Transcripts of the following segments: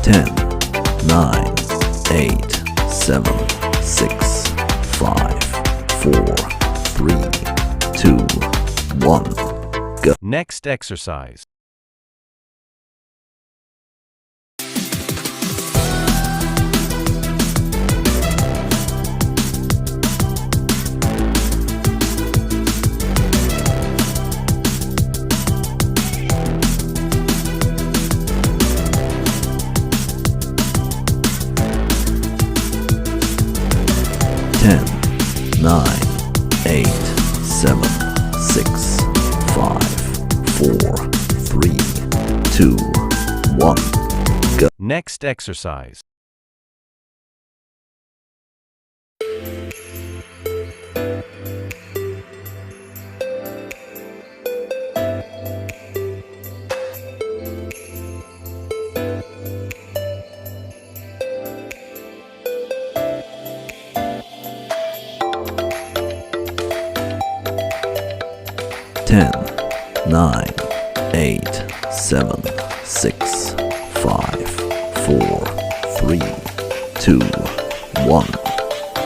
10, 9, 8, 7, 6, 5, 4, 3, 2, 1, go. Next exercise. 10, 9, 8, 7, 6, 5, 4, 3, 2, 1, go. Next exercise. 10, 9, 8, 7, 6, 5, 4, 3, 2, 1,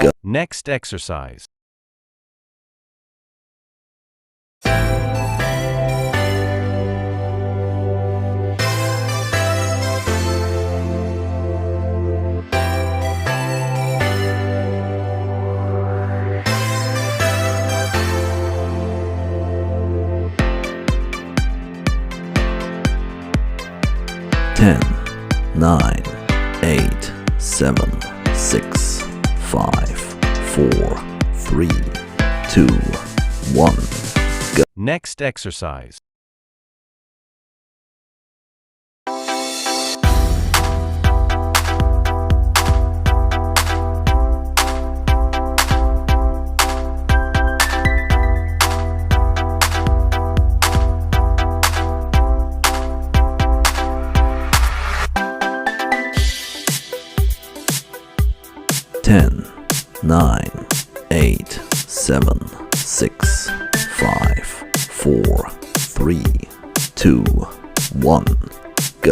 go. Next exercise. 10, 9, 8, 7, 6, 5, 4, 3, 2, 1, go. Next exercise. 10, 9, 8, 7, 6, 5, 4, 3, 2, 1.